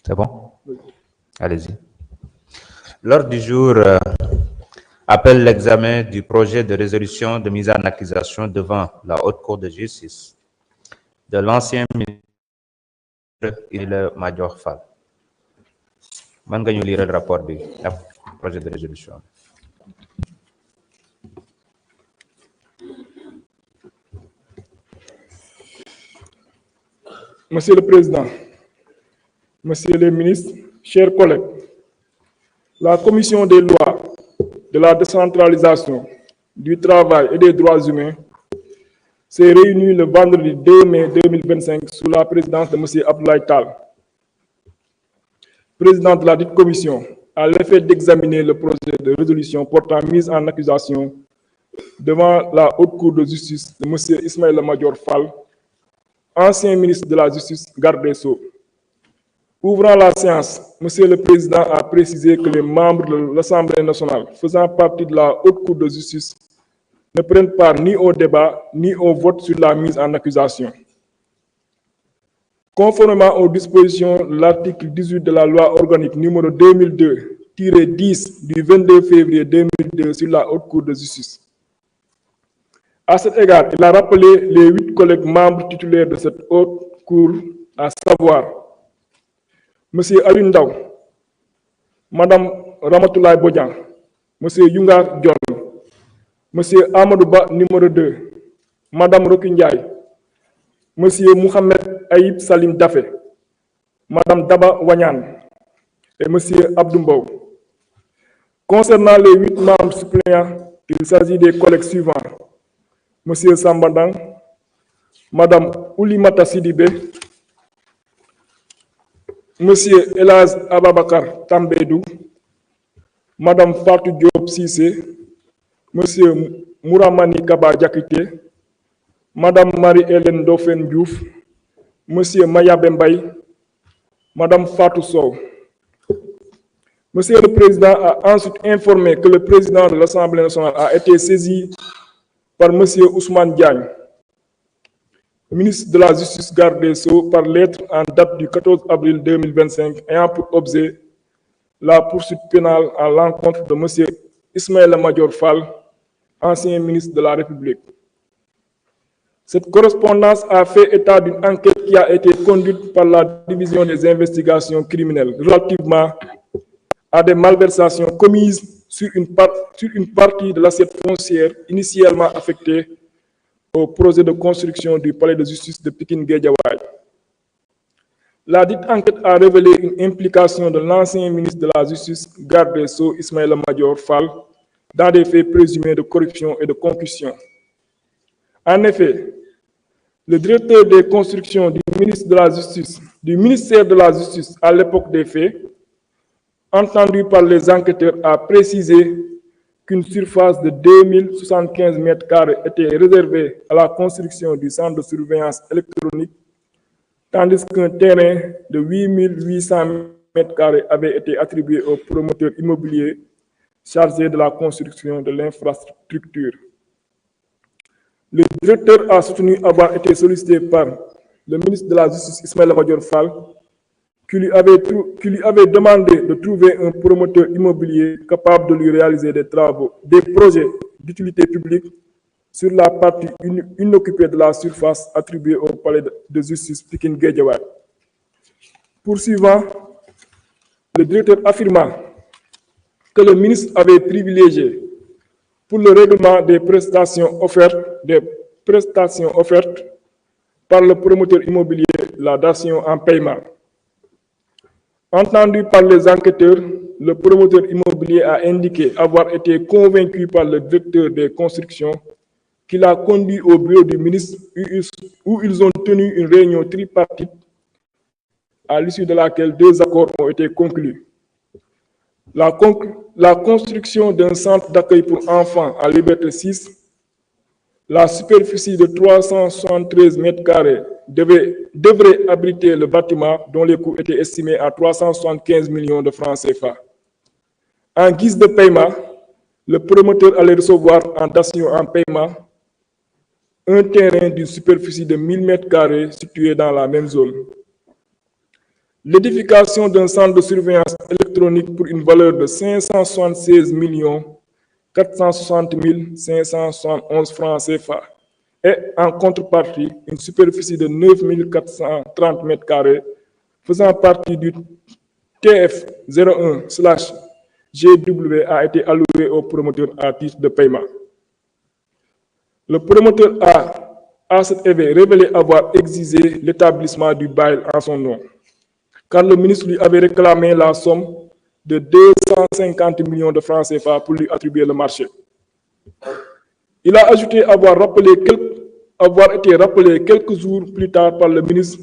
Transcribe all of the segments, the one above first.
C'est bon? Allez-y. L'ordre du jour appelle l'examen du projet de résolution de mise en accusation devant la Haute Cour de justice de l'ancien ministre Ismaïla Madior Fall. Man nga ñu lire le rapport du projet de résolution. Monsieur le Président, Monsieur les ministres, chers collègues, la Commission des lois, de la décentralisation, du travail et des droits humains s'est réunie le vendredi 2 mai 2025 sous la présidence de M. Abdoulaye Tall, président de la dite commission, à l'effet d'examiner le projet de résolution portant mise en accusation devant la Haute Cour de justice de M. Ismaïla Madior Fall, ancien ministre de la Justice, garde des Sceaux. Ouvrant la séance, M. le Président a précisé que les membres de l'Assemblée nationale faisant partie de la Haute Cour de justice ne prennent part ni au débat ni au vote sur la mise en accusation. Conformément aux dispositions de l'article 18 de la loi organique numéro 2002-10 du 22 février 2002 sur la Haute Cour de justice. À cet égard, il a rappelé les 8 collègues membres titulaires de cette Haute Cour, à savoir M. Alioune Ndao, Mme Ramatoulaye Bodian, M. Youngar Dione, M. Amadou Ba numéro 2, Mme Roki Ndiaye, M. Mohamed Aïb Salim Dafé, Mme Daba Wanyan et M. Abdou Mbow. Concernant les 8 membres suppléants, il s'agit des collègues suivants: M. Sambandang, Mme Oulimata Sidibé, M. Elaz Ababakar Tambedou, Mme Fatou Diop Sissé, M. Mouramani Kaba Diakité, Mme Marie-Hélène Dauphin Diouf, M. Mayabe Mbaye, Mme Fatou Sow. Monsieur le Président a ensuite informé que le président de l'Assemblée nationale a été saisi par M. Ousmane Diagne, ministre de la Justice, garde des Sceaux, par lettre en date du 14 avril 2025, ayant pour objet la poursuite pénale à l'encontre de M. Ismaïla Madior Fall, ancien ministre de la République. Cette correspondance a fait état d'une enquête qui a été conduite par la division des investigations criminelles relativement à des malversations commises sur une partie de l'assiette foncière initialement affectée au projet de construction du palais de justice de Pikine-Guédiawaye. La dite enquête a révélé une implication de l'ancien ministre de la Justice, garde des Sceaux, Ismaïla Madior Fall, dans des faits présumés de corruption et de concussion. En effet, le directeur des constructions du ministère de la Justice à l'époque des faits, entendu par les enquêteurs, a précisé qu'une surface de 2075 m² était réservée à la construction du centre de surveillance électronique, tandis qu'un terrain de 8800 m² avait été attribué au promoteur immobilier chargé de la construction de l'infrastructure. Le directeur a soutenu avoir été sollicité par le ministre de la Justice, Ismaïla Madior Fall, qui lui avait demandé de trouver un promoteur immobilier capable de lui réaliser des projets d'utilité publique sur la partie inoccupée de la surface attribuée au palais de justice Pikine-Guédiawaye. Poursuivant, le directeur affirma que le ministre avait privilégié pour le règlement des prestations offertes par le promoteur immobilier la datation en paiement. Entendu par les enquêteurs, le promoteur immobilier a indiqué avoir été convaincu par le directeur des constructions qui l'a conduit au bureau du ministre où ils ont tenu une réunion tripartite à l'issue de laquelle 2 accords ont été conclus. La construction d'un centre d'accueil pour enfants à Liberté 6, la superficie de 373 m² devrait abriter le bâtiment dont les coûts étaient estimés à 375 millions de francs CFA. En guise de paiement, le promoteur allait recevoir en dation en paiement un terrain d'une superficie de 1000 m² situé dans la même zone. l'édification d'un centre de surveillance électronique pour une valeur de 576 460 571 francs CFA et en contrepartie une superficie de 9 430 mètres carrés faisant partie du TF01/GW a été alloué au promoteur à titre de paiement. Le promoteur a, à cet effet, révélé avoir exigé l'établissement du bail en son nom, car le ministre lui avait réclamé la somme de 250 millions de francs CFA pour lui attribuer le marché. Il a ajouté avoir été rappelé quelques jours plus tard par le ministre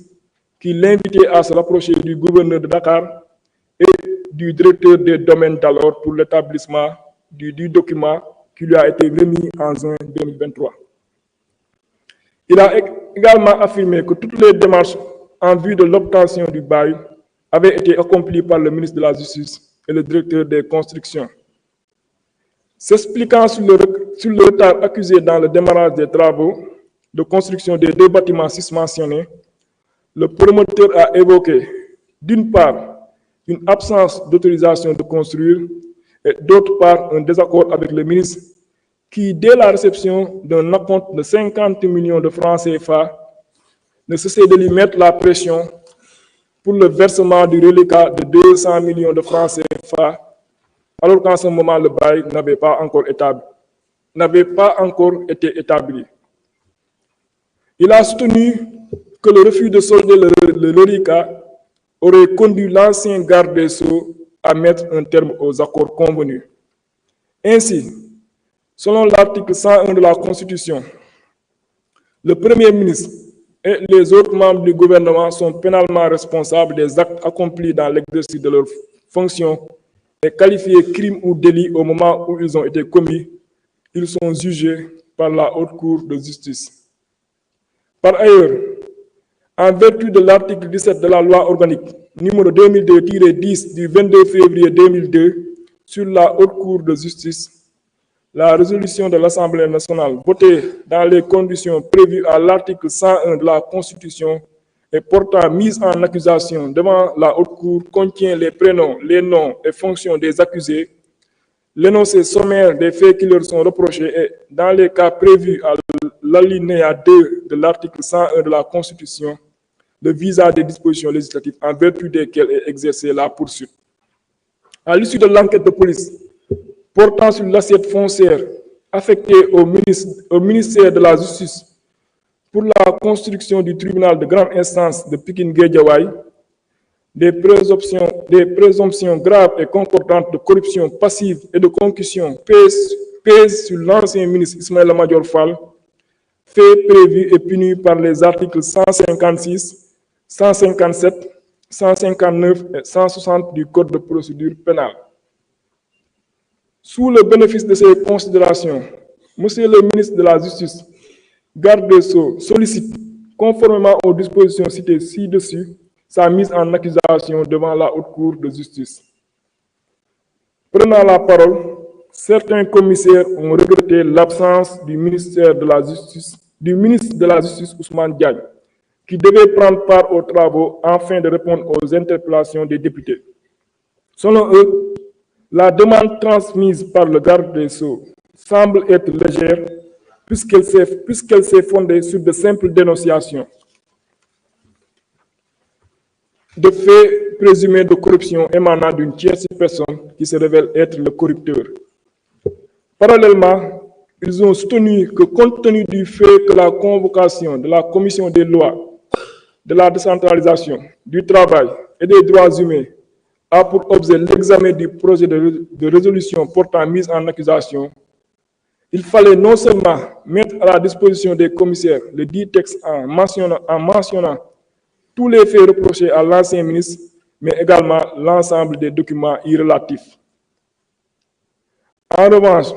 qui l'invitait à se rapprocher du gouverneur de Dakar et du directeur des domaines d'alors pour l'établissement du document qui lui a été remis en juin 2023. Il a également affirmé que toutes les démarches en vue de l'obtention du bail avaient été accomplies par le ministre de la Justice et le directeur des constructions. S'expliquant sur le retard accusé dans le démarrage des travaux de construction des deux bâtiments susmentionnés, le promoteur a évoqué, d'une part, une absence d'autorisation de construire et d'autre part, un désaccord avec le ministre qui, dès la réception d'un acompte de 50 millions de francs CFA, ne cessait de lui mettre la pression pour le versement du reliquat de 200 millions de francs CFA, alors qu'en ce moment, le bail n'avait pas encore été établi. Il a soutenu que le refus de solder le reliquat aurait conduit l'ancien garde des Sceaux à mettre un terme aux accords convenus. Ainsi, selon l'article 101 de la Constitution, le Premier ministre et les autres membres du gouvernement sont pénalement responsables des actes accomplis dans l'exercice de leurs fonctions et qualifiés crimes ou délits au moment où ils ont été commis. Ils sont jugés par la Haute Cour de justice. Par ailleurs, en vertu de l'article 17 de la loi organique numéro 2002-10 du 22 février 2002 sur la Haute Cour de justice, la résolution de l'Assemblée nationale votée dans les conditions prévues à l'article 101 de la Constitution et portant mise en accusation devant la Haute Cour contient les prénoms, les noms et fonctions des accusés, l'énoncé sommaire des faits qui leur sont reprochés et, dans les cas prévus à l'alinéa 2 de l'article 101 de la Constitution, le visa des dispositions législatives en vertu desquelles est exercée la poursuite. À l'issue de l'enquête de police portant sur l'assiette foncière affectée au ministère de la Justice pour la construction du tribunal de grande instance de Pikine-Guédiawaye, des présomptions graves et concordantes de corruption passive et de concussion pèsent sur l'ancien ministre Ismaïla Madior Fall, faits prévus et punis par les articles 156, 157, 159 et 160 du Code de procédure pénale. Sous le bénéfice de ces considérations, Monsieur le ministre de la Justice, garde des Sceaux, sollicite, conformément aux dispositions citées ci-dessus, sa mise en accusation devant la Haute Cour de justice. Prenant la parole, certains commissaires ont regretté l'absence du ministre de la Justice Ousmane Diagne, qui devait prendre part aux travaux afin de répondre aux interpellations des députés. Selon eux, la demande transmise par le garde des Sceaux semble être légère puisqu'elle s'est fondée sur de simples dénonciations de faits présumés de corruption émanant d'une tierce personne qui se révèle être le corrupteur. Parallèlement, ils ont soutenu que compte tenu du fait que la convocation de la Commission des lois, de la décentralisation, du travail et des droits humains a pour objet l'examen du projet de résolution portant mise en accusation, il fallait non seulement mettre à la disposition des commissaires le dit texte en mentionnant tous les faits reprochés à l'ancien ministre, mais également l'ensemble des documents y relatifs. En revanche,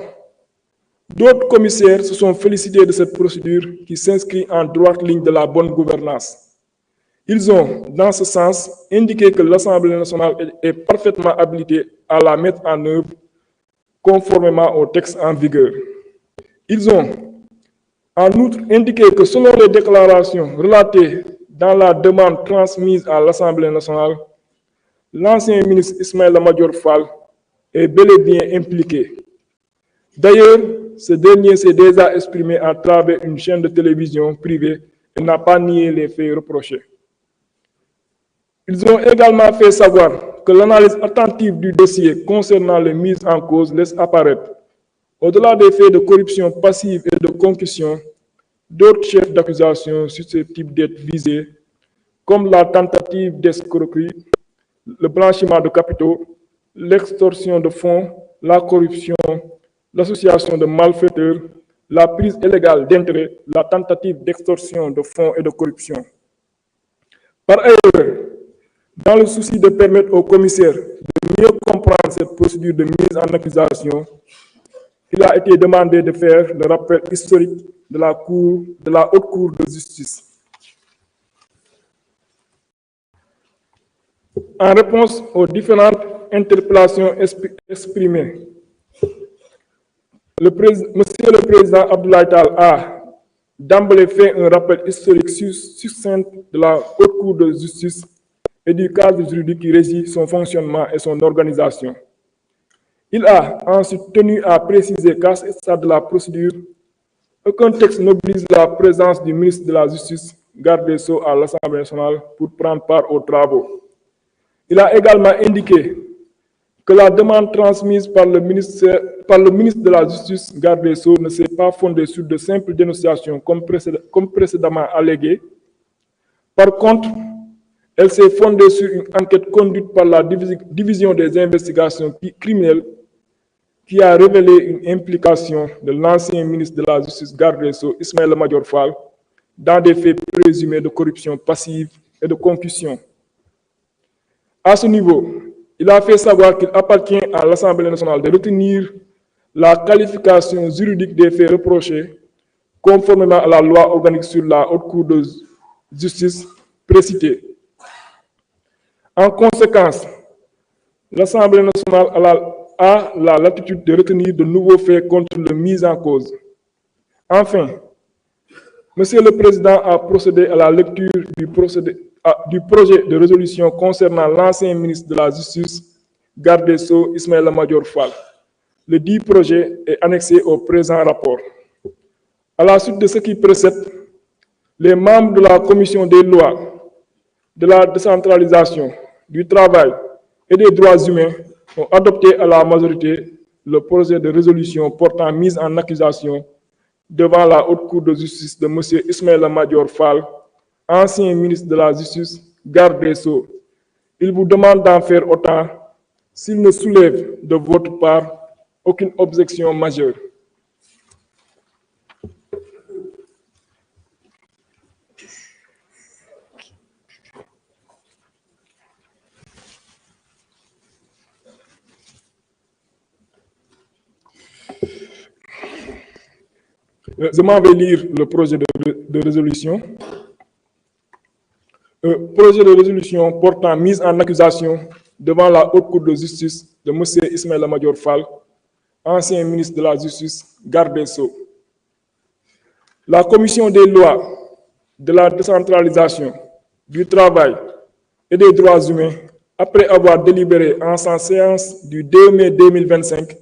d'autres commissaires se sont félicités de cette procédure qui s'inscrit en droite ligne de la bonne gouvernance. Ils ont, dans ce sens, indiqué que l'Assemblée nationale est parfaitement habilitée à la mettre en œuvre conformément au texte en vigueur. Ils ont, en outre, indiqué que selon les déclarations relatées dans la demande transmise à l'Assemblée nationale, l'ancien ministre Ismaïla Madior Fall est bel et bien impliqué. D'ailleurs, ce dernier s'est déjà exprimé à travers une chaîne de télévision privée et n'a pas nié les faits reprochés. Ils ont également fait savoir que l'analyse attentive du dossier concernant les mises en cause laisse apparaître, au-delà des faits de corruption passive et de concussion, d'autres chefs d'accusation susceptibles d'être visés, comme la tentative d'escroquerie, le blanchiment de capitaux, l'extorsion de fonds, la corruption, l'association de malfaiteurs, la prise illégale d'intérêts, la tentative d'extorsion de fonds et de corruption. Par ailleurs, dans le souci de permettre aux commissaires de mieux comprendre cette procédure de mise en accusation, il a été demandé de faire le rappel historique de la Haute Cour de justice. En réponse aux différentes interpellations exprimées, Monsieur le Président Abdoulaye Tall a d'emblée fait un rappel historique succinct de la Haute Cour de justice et du cadre juridique qui régit son fonctionnement et son organisation. Il a ensuite tenu à préciser qu'à ce stade de la procédure, aucun texte n'oblige la présence du ministre de la Justice, garde des Sceaux à l'Assemblée nationale pour prendre part aux travaux. Il a également indiqué que la demande transmise par le ministre de la Justice, garde des Sceaux, ne s'est pas fondée sur de simples dénonciations comme précédemment allégué. Par contre, elle s'est fondée sur une enquête conduite par la division des investigations criminelles qui a révélé une implication de l'ancien ministre de la Justice, garde des Sceaux, Ismaïla Madior Fall, dans des faits présumés de corruption passive et de concussion. À ce niveau, il a fait savoir qu'il appartient à l'Assemblée nationale de retenir la qualification juridique des faits reprochés, conformément à la loi organique sur la Haute Cour de justice précitée. En conséquence, l'Assemblée nationale a la latitude de retenir de nouveaux faits contre le mis en cause. Enfin, Monsieur le Président a procédé à la lecture du projet de résolution concernant l'ancien ministre de la Justice, garde des Sceaux, Ismaïla Madior Fall. Le dit projet est annexé au présent rapport. À la suite de ce qui précède, les membres de la Commission des lois, de la décentralisation, du travail et des droits humains ont adopté à la majorité le projet de résolution portant mise en accusation devant la Haute Cour de justice de M. Ismaïla Madior Fall, ancien ministre de la Justice, garde des Sceaux. Il vous demande d'en faire autant s'il ne soulève de votre part aucune objection majeure. Je m'en vais lire le projet de résolution. Projet de résolution portant mise en accusation devant la Haute Cour de justice de M. Ismaïla Madior Fall, ancien ministre de la Justice, garde des Sceaux. La Commission des lois, de la décentralisation, du travail et des droits humains, après avoir délibéré en sa séance du 2 mai 2025,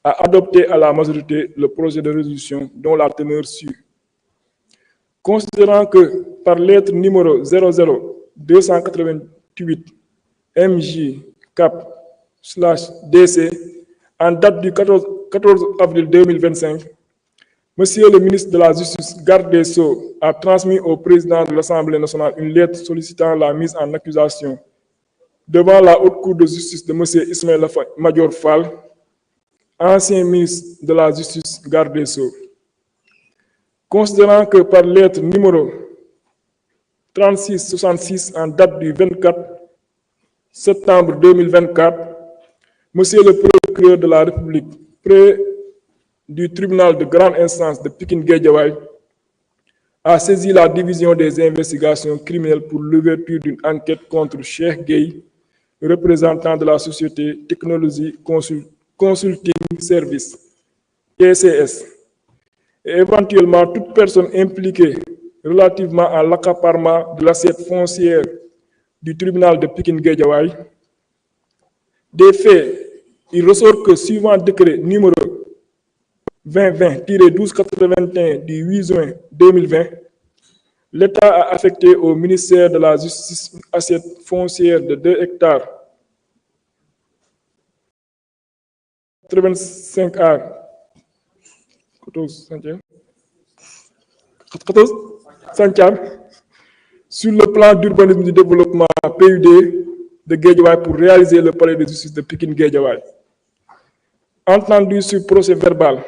a adopté à la majorité le projet de résolution dont la teneur suit. Considérant que par lettre numéro 00288 MJ-CAP/DC, en date du 14 avril 2025, Monsieur le ministre de la Justice, garde des Sceaux, a transmis au président de l'Assemblée nationale une lettre sollicitant la mise en accusation devant la Haute Cour de justice de M. Ismaïla Madior Fall, ancien ministre de la Justice, garde des Sceaux. Considérant que par lettre numéro 3666 en date du 24 septembre 2024, Monsieur le procureur de la République, près du tribunal de grande instance de Pikine-Guédiawaye, a saisi la division des investigations criminelles pour l'ouverture d'une enquête contre Cheikh Gueye, représentant de la société Technologie Consulting Service, TCS, et éventuellement toute personne impliquée relativement à l'accaparement de l'assiette foncière du tribunal de Pikine-Guédiawaye Des faits, il ressort que suivant décret numéro 2020-1281 du 8 juin 2020, l'État a affecté au ministère de la Justice une assiette foncière de 2 hectares 85 ar 14 centièmes sur le plan d'urbanisme du développement PUD de Guédiawaye pour réaliser le palais de justice de Pikine-Guédiawaye. Entendu sur procès verbal,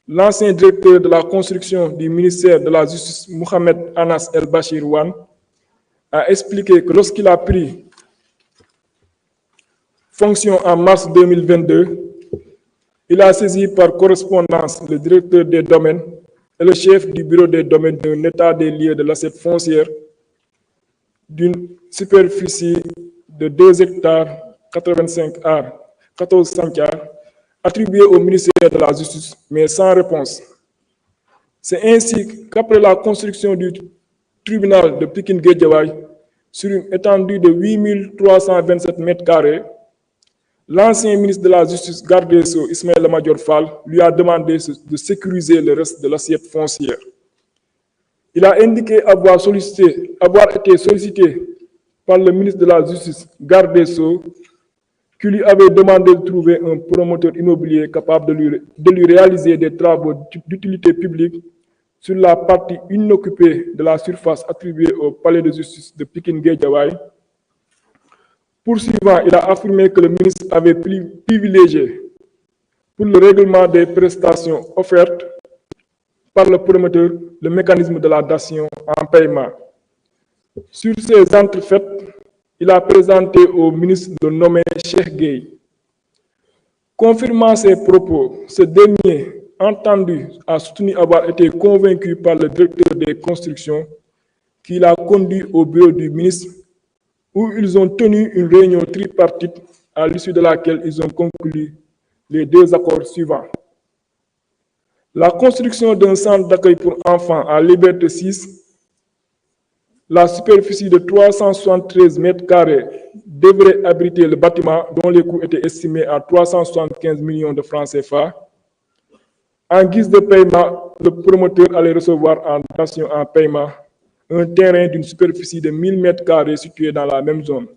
l'ancien directeur de la construction du ministère de la Justice, Mohamed Anas El Bachir Wan, a expliqué que lorsqu'il a pris fonction en mars 2022, il a saisi par correspondance le directeur des domaines et le chef du bureau des domaines d'un état des lieux de l'assiette foncière d'une superficie de 2 hectares 85 ar 14 centièmes attribuée au ministère de la Justice, mais sans réponse. C'est ainsi qu'après la construction du tribunal de Pikine-Guédiawaye sur une étendue de 8327 mètres carrés, l'ancien ministre de la Justice, garde des Sceaux, Ismaïla Madior Fall, lui a demandé de sécuriser le reste de l'assiette foncière. Il a indiqué avoir été sollicité par le ministre de la Justice, garde des Sceaux, qui lui avait demandé de trouver un promoteur immobilier capable de lui réaliser des travaux d'utilité publique sur la partie inoccupée de la surface attribuée au palais de justice de Pikine-Guédiawaye. Poursuivant, il a affirmé que le ministre avait privilégié pour le règlement des prestations offertes par le promoteur le mécanisme de la datation en paiement. Sur ces entrefaites, il a présenté au ministre de nommer Cheikh Gueye. Confirmant ses propos, ce dernier, entendu, a soutenu avoir été convaincu par le directeur des constructions qui l'a conduit au bureau du ministre où ils ont tenu une réunion tripartite à l'issue de laquelle ils ont conclu les 2 accords suivants. La construction d'un centre d'accueil pour enfants à Liberté 6, la superficie de 373 mètres carrés devrait abriter le bâtiment dont les coûts étaient estimés à 375 millions de francs CFA. En guise de paiement, le promoteur allait recevoir en datation en paiement un terrain d'une superficie de 1000 mètres carrés situé dans la même zone.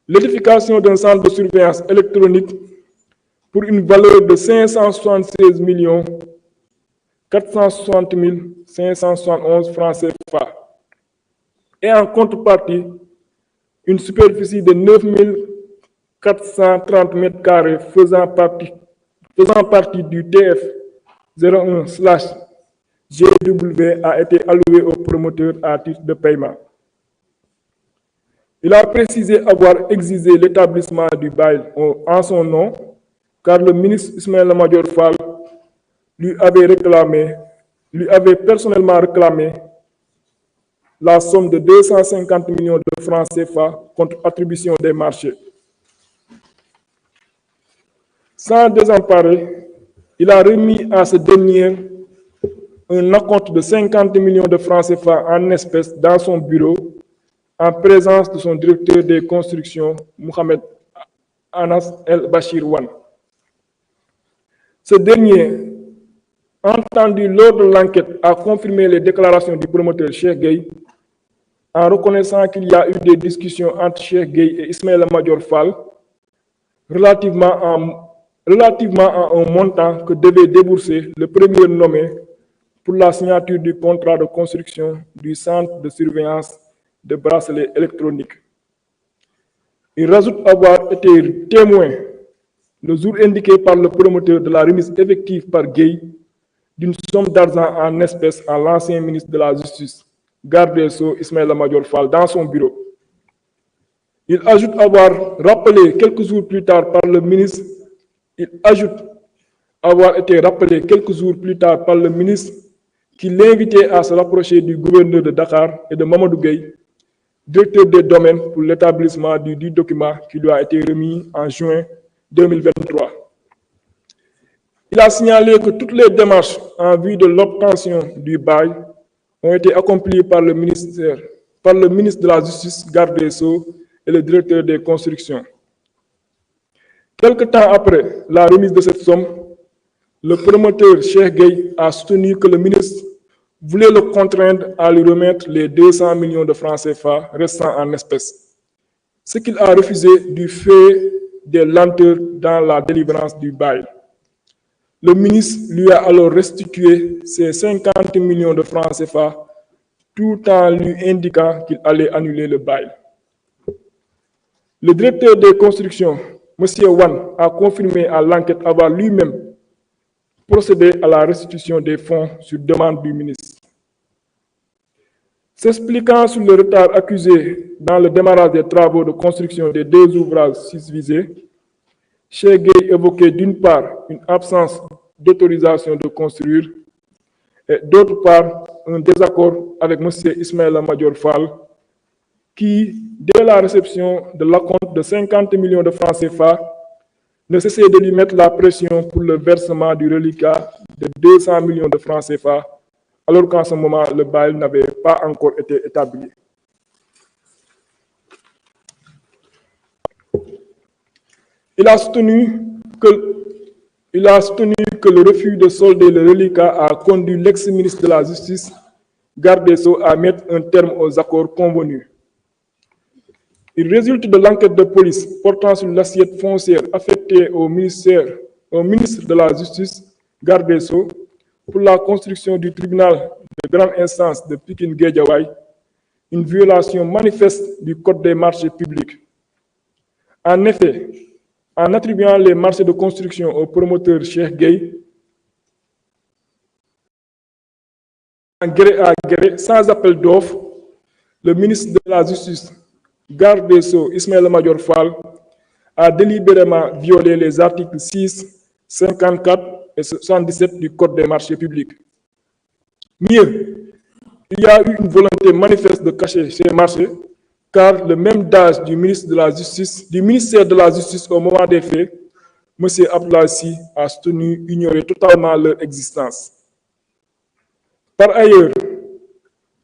L'édification d'un centre de surveillance électronique pour une valeur de 576 460 571 francs CFA. Et en contrepartie, une superficie de 9 430 mètres carrés faisant partie du TF 01/GW a été allouée au promoteur à titre de paiement. Il a précisé avoir exigé l'établissement du bail en son nom, car le ministre Ismaïla Madior Fall lui avait personnellement réclamé la somme de 250 millions de francs CFA contre attribution des marchés. Sans désemparer, il a remis à ce dernier un acompte de 50 millions de francs CFA en espèces dans son bureau, en présence de son directeur des constructions, Mohamed Anas El Bachir Wan. Ce dernier, entendu lors de l'enquête, a confirmé les déclarations du promoteur Cheikh Gueye en reconnaissant qu'il y a eu des discussions entre Cheikh Gueye et Ismaïla Madior Fall relativement à un montant que devait débourser le premier nommé pour la signature du contrat de construction du centre de surveillance de bracelets électroniques. Il rajoute avoir été témoin le jour indiqué par le promoteur de la remise effective par Gueye d'une somme d'argent en espèces à l'ancien ministre de la Justice, garde des Sceaux Ismaïla Madior Fall, dans son bureau. Il ajoute avoir rappelé quelques jours plus tard par le ministre qui l'invitait à se rapprocher du gouverneur de Dakar et de Mamadou Gueye, directeur des domaines, pour l'établissement du document qui lui a été remis en juin 2023. Il a signalé que toutes les démarches en vue de l'obtention du bail ont été accomplies par le ministre de la Justice, garde des Sceaux et le directeur des constructions. Quelque temps après la remise de cette somme, le promoteur Cheikh Gueye a soutenu que le ministre voulait le contraindre à lui remettre les 200 millions de francs CFA restants en espèces, ce qu'il a refusé du fait des lenteurs dans la délivrance du bail. Le ministre lui a alors restitué ses 50 millions de francs CFA tout en lui indiquant qu'il allait annuler le bail. Le directeur des constructions, M. Wan, a confirmé à l'enquête avoir lui-même procédé à la restitution des fonds sur demande du ministre. S'expliquant sur le retard accusé dans le démarrage des travaux de construction des deux ouvrages susvisés, Cheikh Gueye évoquait d'une part une absence d'autorisation de construire et d'autre part un désaccord avec M. Ismaïla Madior Fall qui, dès la réception de l'acompte de 50 millions de francs CFA, ne cessait de lui mettre la pression pour le versement du reliquat de 200 millions de francs CFA, alors qu'en ce moment, le bail n'avait pas encore été établi. Il a soutenu que le refus de solder le reliquat a conduit l'ex-ministre de la Justice, garde des Sceaux, à mettre un terme aux accords convenus. Il résulte de l'enquête de police portant sur l'assiette foncière affectée au ministre de la Justice, garde des Sceaux, pour la construction du tribunal de grande instance de Pikine-Guédiawaye, une violation manifeste du Code des marchés publics. En effet, en attribuant les marchés de construction au promoteur Cheikh Gueye, en gré à gré, sans appel d'offres, le ministre de la Justice, garde des Sceaux, Ismaïla Madior Fall, a délibérément violé les articles 6, 54 et 77 du Code des marchés publics. Mieux, il y a eu une volonté manifeste de cacher ces marchés, car le même DAGE du ministère de la Justice au moment des faits, M. Abdoulaye a soutenu ignorer totalement leur existence. Par ailleurs,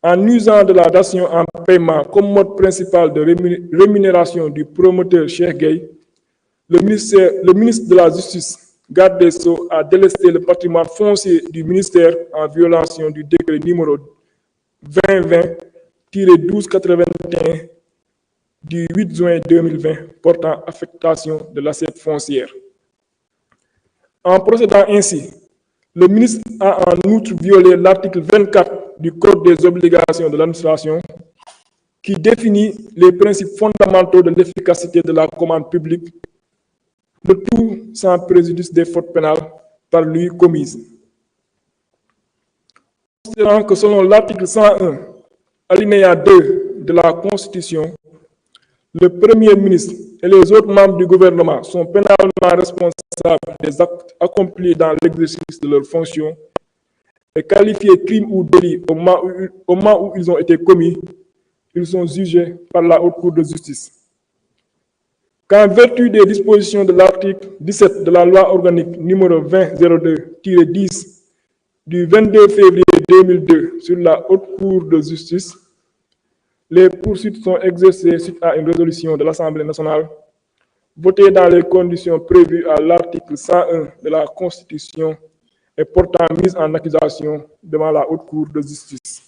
en usant de la dation en paiement comme mode principal de rémunération du promoteur Cheikh Gueye, le ministre de la Justice, garde des Sceaux, a délesté le patrimoine foncier du ministère en violation du décret numéro 2020-1281 du 8 juin 2020 portant affectation de l'assiette foncière. En procédant ainsi, le ministre a en outre violé l'article 24 du Code des obligations de l'administration qui définit les principes fondamentaux de l'efficacité de la commande publique, le tout sans préjudice des fautes pénales par lui commises. Considérant que selon l'article 101, alinéa 2 de la Constitution, le Premier ministre et les autres membres du gouvernement sont pénalement responsables des actes accomplis dans l'exercice de leurs fonctions et qualifiés crimes ou délits au moment où ils ont été commis, ils sont jugés par la Haute Cour de justice. Qu'en vertu des dispositions de l'article 17 de la loi organique numéro 2002-10 du 22 février 2002 sur la Haute Cour de justice, les poursuites sont exercées suite à une résolution de l'Assemblée nationale votée dans les conditions prévues à l'article 101 de la Constitution et portant mise en accusation devant la Haute Cour de justice.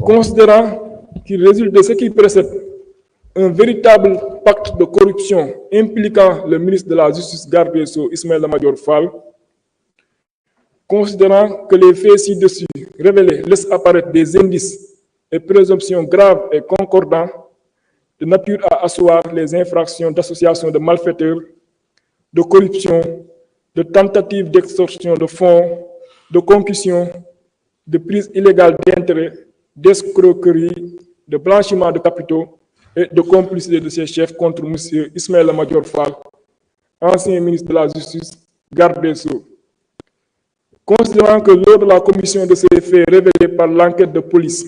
Considérant qu'il résulte de ce qui précède un véritable pacte de corruption impliquant le ministre de la Justice, garde des Sceaux, Ismaïla Madior Fall, considérant que les faits ci-dessus révélés laissent apparaître des indices et présomptions graves et concordants de nature à asseoir les infractions d'association de malfaiteurs, de corruption, de tentative d'extorsion de fonds, de concussion, de prise illégale d'intérêts, d'escroquerie, de blanchiment de capitaux et de complicité de ses chefs contre M. Ismaïla Madior Fall, ancien ministre de la Justice, garde des Sceaux. Considérant que lors de la commission de ces faits révélés par l'enquête de police,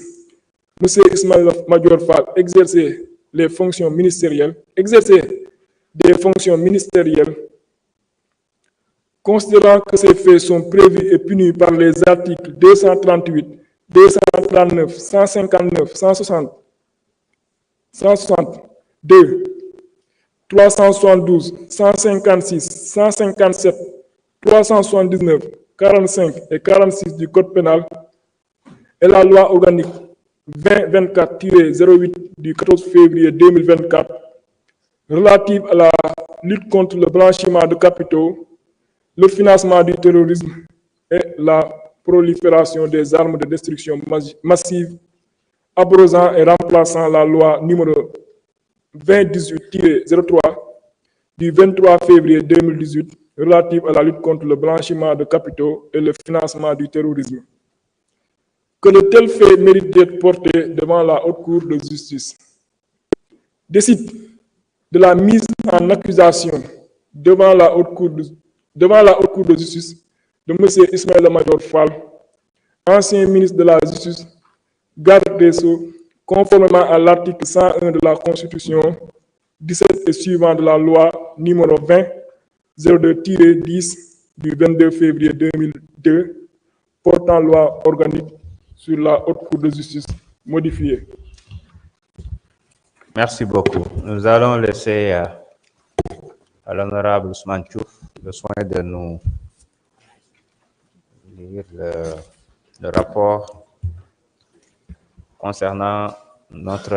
M. Ismaïla Madior Fall exerçait des fonctions ministérielles, considérant que ces faits sont prévus et punis par les articles 238 239, 159, 160, 162, 372, 156, 157, 379, 45 et 46 du Code pénal et la loi organique 2024-08 du 14 février 2024 relative à la lutte contre le blanchiment de capitaux, le financement du terrorisme et la prolifération des armes de destruction massive, abrogant et remplaçant la loi numéro 2018-03 du 23 février 2018 relative à la lutte contre le blanchiment de capitaux et le financement du terrorisme. Que de tels faits méritent d'être portés devant la Haute Cour de justice. Décide de la mise en accusation devant la Haute Cour de justice de M. Ismaïla Madior Fall, ancien ministre de la Justice, garde des Sceaux, conformément à l'article 101 de la Constitution, 17 et suivant de la loi numéro 20-02-10 du 22 février 2002, portant loi organique sur la Haute Cour de justice modifiée. Merci beaucoup. Nous allons laisser à l'honorable Ousmane Tchouf le soin de nous lire le rapport concernant notre